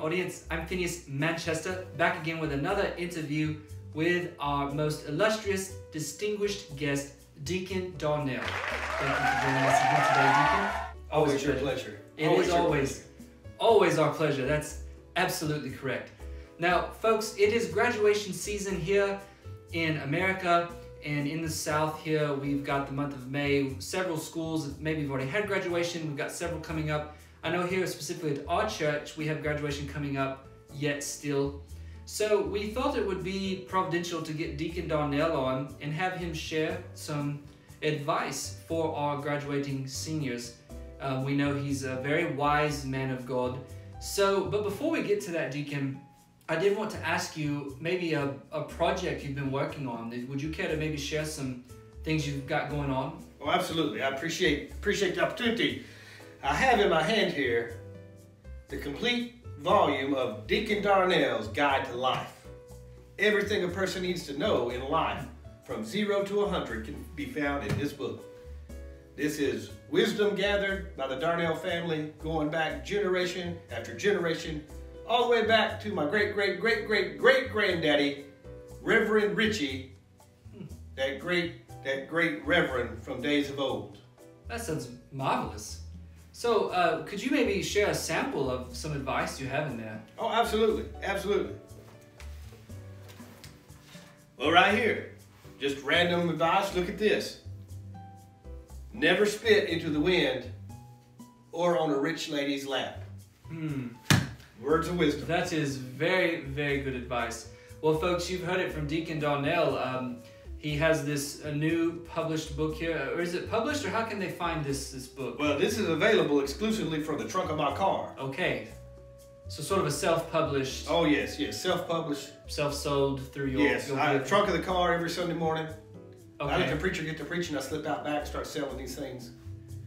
audience. I'm Phinneas, Manchester, back again with another interview with our most illustrious, distinguished guest, Deacon Darnell. Thank you for joining us again today, Deacon. Always your pleasure. It is always our pleasure. That's absolutely correct. Now, folks, it is graduation season here in America, and in the South here, we've got the month of May. Several schools maybe have already had graduation. We've got several coming up. I know here specifically at our church, we have graduation coming up yet still. So we thought it would be providential to get Deacon Darnell on and have him share some advice for our graduating seniors. We know he's a very wise man of God. But before we get to that, Deacon, I did want to ask you maybe a project you've been working on. Would you care to maybe share some things you've got going on? Oh, absolutely. I appreciate the opportunity. I have in my hand here the complete volume of Deacon Darnell's Guide to Life. Everything a person needs to know in life from 0 to 100 can be found in this book. This is wisdom gathered by the Darnell family, going back generation after generation, all the way back to my great-great-great-great-great-granddaddy, Reverend Richie, that great reverend from days of old. That sounds marvelous. So, could you maybe share a sample of some advice you have in there? Oh, absolutely, absolutely. Well, right here, just random advice. Look at this. Never spit into the wind or on a rich lady's lap. Words of wisdom. That is very, very good advice. Well, folks, you've heard it from Deacon Darnell. He has a new published book here. Or is it published, or how can they find this book? Well, this is available exclusively from the trunk of my car. Okay. So sort of a self-published. Oh, yes, self-published. Self-sold through your... Yes, I have the trunk of the car every Sunday morning. Okay. I let the preacher get to preaching, I slip out back and start selling these things.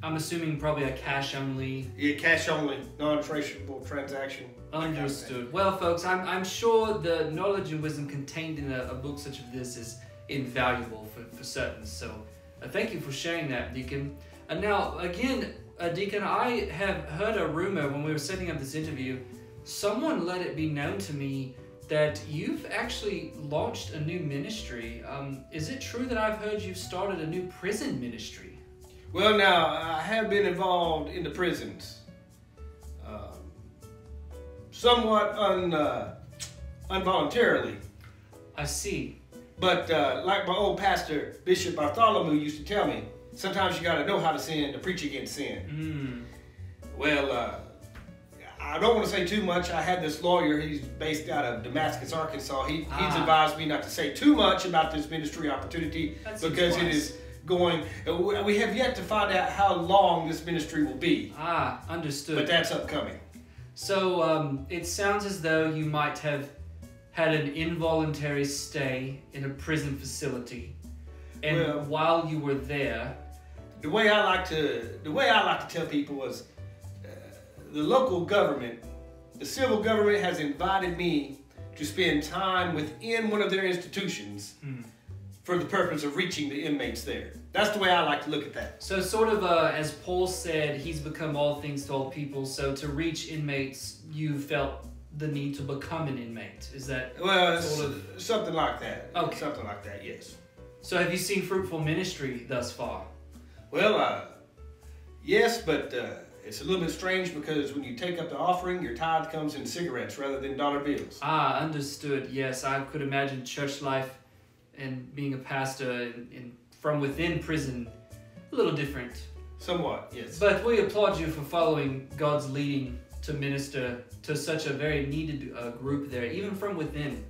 I'm assuming probably a cash-only... Yeah, cash-only, non-traceable transaction. Understood. Well, folks, I'm sure the knowledge and wisdom contained in a book such as this is invaluable for certain. So thank you for sharing that, Deacon. And now, again, Deacon, I have heard a rumor when we were setting up this interview. Someone let it be known to me that you've actually launched a new ministry. Is it true that I've heard you've started a new prison ministry? Well, now, I have been involved in the prisons. Somewhat involuntarily. I see. But like my old pastor, Bishop Bartholomew, used to tell me, sometimes you got to know how to sin to preach against sin. Well, I don't want to say too much. I had this lawyer, he's based out of Damascus, Arkansas. He's advised me not to say too much about this ministry opportunity because it is going, we have yet to find out how long this ministry will be. Understood. But that's upcoming. So it sounds as though you might have had an involuntary stay in a prison facility, and while you were there, the way I like to tell people was, the local government, the civil government, has invited me to spend time within one of their institutions for the purpose of reaching the inmates there. That's the way I like to look at that. So sort of as Paul said, he's become all things to all people. So to reach inmates, you felt the need to become an inmate. Is that something like that? Okay. Something like that, yes. So have you seen fruitful ministry thus far? Well, yes, but it's a little bit strange because when you take up the offering, your tithe comes in cigarettes rather than dollar bills. Understood. Yes, I could imagine church life and being a pastor from within prison a little different. Somewhat, yes. But we applaud you for following God's leading to minister to such a very needed group there, even from within.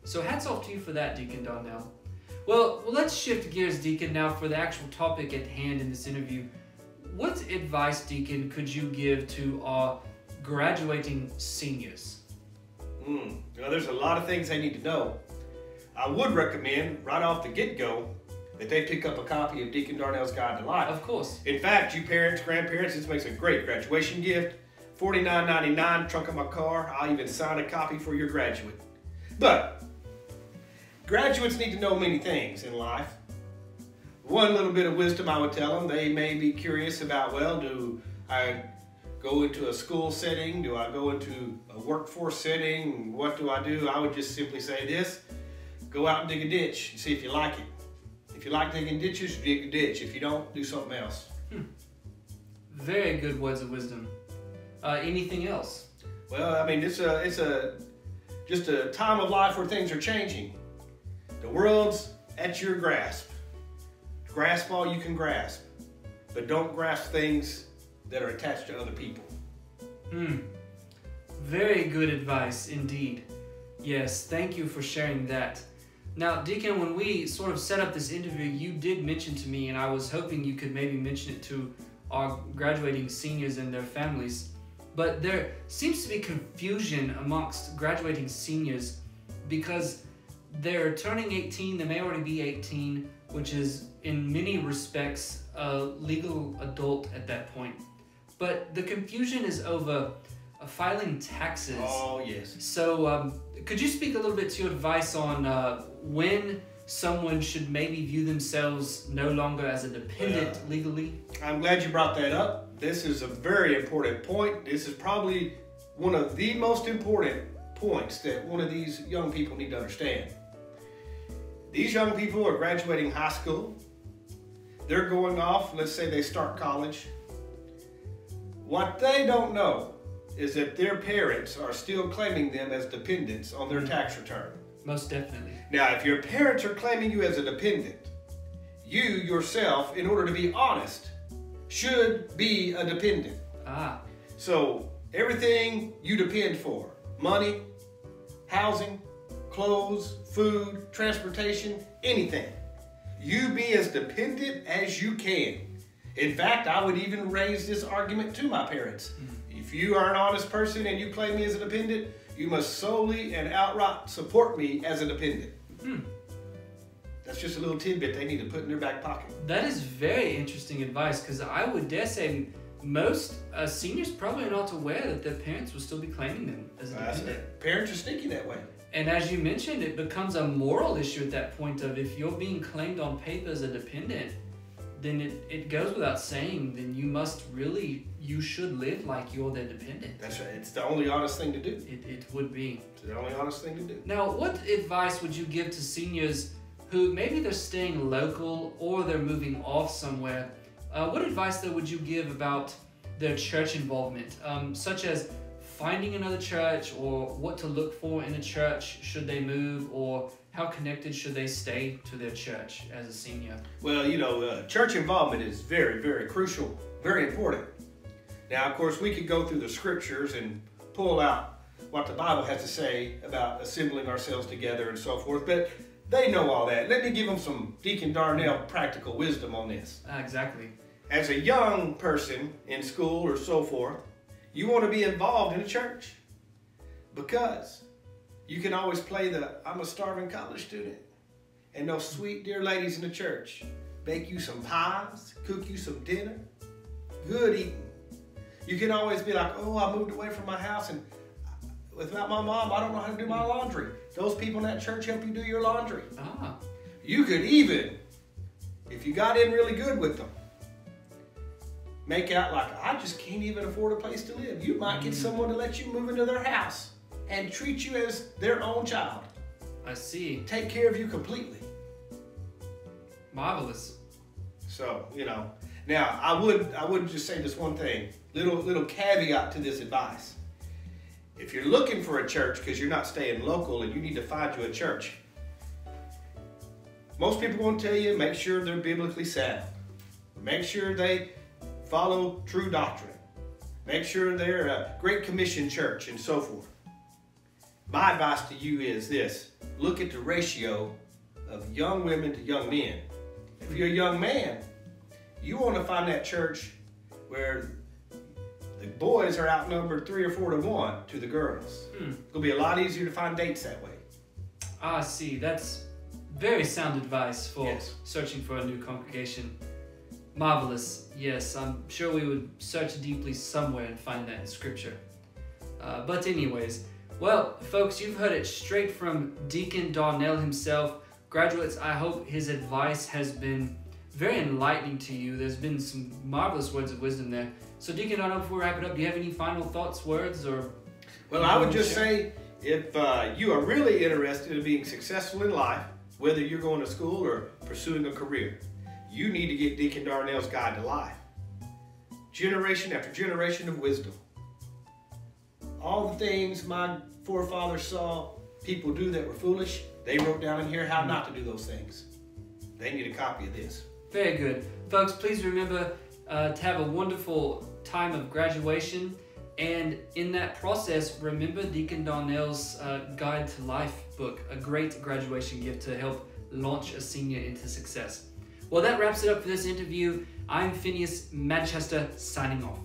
So hats off to you for that, Deacon Darnell. Well, let's shift gears, Deacon, now for the actual topic at hand in this interview. What advice, Deacon, could you give to our graduating seniors? Well, there's a lot of things they need to know. I would recommend, right off the get-go, that they pick up a copy of Deacon Darnell's Guide to Life. Of course. In fact, you parents, grandparents, this makes a great graduation gift. $49.99, trunk of my car. I'll even sign a copy for your graduate. But graduates need to know many things in life. One little bit of wisdom I would tell them, they may be curious about, well, do I go into a school setting? Do I go into a workforce setting? What do? I would just simply say this: go out and dig a ditch and see if you like it. If you like digging ditches, dig a ditch. If you don't, do something else. Very good words of wisdom. Anything else? Well, I mean, it's just a time of life where things are changing. The world's at your grasp. Grasp all you can grasp, but don't grasp things that are attached to other people. Very good advice indeed. Yes, thank you for sharing that. Now, Deacon, when we sort of set up this interview, you did mention to me, and I was hoping you could maybe mention it to our graduating seniors and their families, but there seems to be confusion amongst graduating seniors because they're turning 18, they may already be 18, which is in many respects a legal adult at that point. But the confusion is over filing taxes. Oh, yes. So could you speak a little bit to your advice on when someone should maybe view themselves no longer as a dependent legally? I'm glad you brought that up. This is a very important point. This is probably one of the most important points that one of these young people need to understand. These young people are graduating high school. They're going off, let's say they start college. What they don't know is that their parents are still claiming them as dependents on their tax return. Most definitely. Now, if your parents are claiming you as a dependent, you yourself, in order to be honest, should be a dependent. So everything you depend for, money, housing, clothes, food, transportation, anything, you be as dependent as you can. In fact, I would even raise this argument to my parents. If you are an honest person and you claim me as a dependent, you must solely and outright support me as a dependent. That's just a little tidbit they need to put in their back pocket. That is very interesting advice, because I would dare say most seniors probably are not aware that their parents will still be claiming them as a dependent. Parents are sneaky that way. And as you mentioned, it becomes a moral issue at that point of if you're being claimed on paper as a dependent, then it goes without saying, then you should live like you're their dependent. That's right. It's the only honest thing to do. It would be. It's the only honest thing to do. Now, what advice would you give to seniors who maybe they're staying local or they're moving off somewhere? What advice though would you give about their church involvement, such as finding another church, or what to look for in a church should they move, or how connected should they stay to their church as a senior? Well, church involvement is very, very crucial, very important. Now, of course, we could go through the scriptures and pull out what the Bible has to say about assembling ourselves together and so forth, but they know all that. Let me give them some Deacon Darnell practical wisdom on this. Exactly. As a young person in school or so forth, you want to be involved in a church because you can always play the I'm a starving college student, and those sweet dear ladies in the church bake you some pies, cook you some dinner, good eating. You can always be like, oh, I moved away from my house and without my mom, I don't know how to do my laundry. Those people in that church help you do your laundry. You could even, if you got in really good with them, make out like, I just can't even afford a place to live. You might get someone to let you move into their house and treat you as their own child. I see. Take care of you completely. Marvelous. So, now I would just say this one thing, little caveat to this advice. If you're looking for a church because you're not staying local and you need to find you a church, most people won't tell you, make sure they're biblically sound. Make sure they follow true doctrine. Make sure they're a Great Commission church and so forth. My advice to you is this: look at the ratio of young women to young men. If you're a young man, you want to find that church where the boys are outnumbered 3 or 4 to 1 to the girls. It'll be a lot easier to find dates that way. I see. That's very sound advice for searching for a new congregation. Marvelous. Yes, I'm sure we would search deeply somewhere and find that in Scripture. But anyways, well, folks, you've heard it straight from Deacon Darnell himself. Graduates, I hope his advice has been very enlightening to you. There's been some marvelous words of wisdom there. So Deacon Darnell, before we wrap it up, do you have any final thoughts, words, or? Well, I would just say, if you are really interested in being successful in life, whether you're going to school or pursuing a career, you need to get Deacon Darnell's Guide to Life. Generation after generation of wisdom. All the things my forefathers saw people do that were foolish, they wrote down in here how not to do those things. They need a copy of this. Very good. Folks, please remember to have a wonderful time of graduation. And in that process, remember Deacon Darnell's Guide to Life book, a great graduation gift to help launch a senior into success. Well, that wraps it up for this interview. I'm Phinneas Manchester, signing off.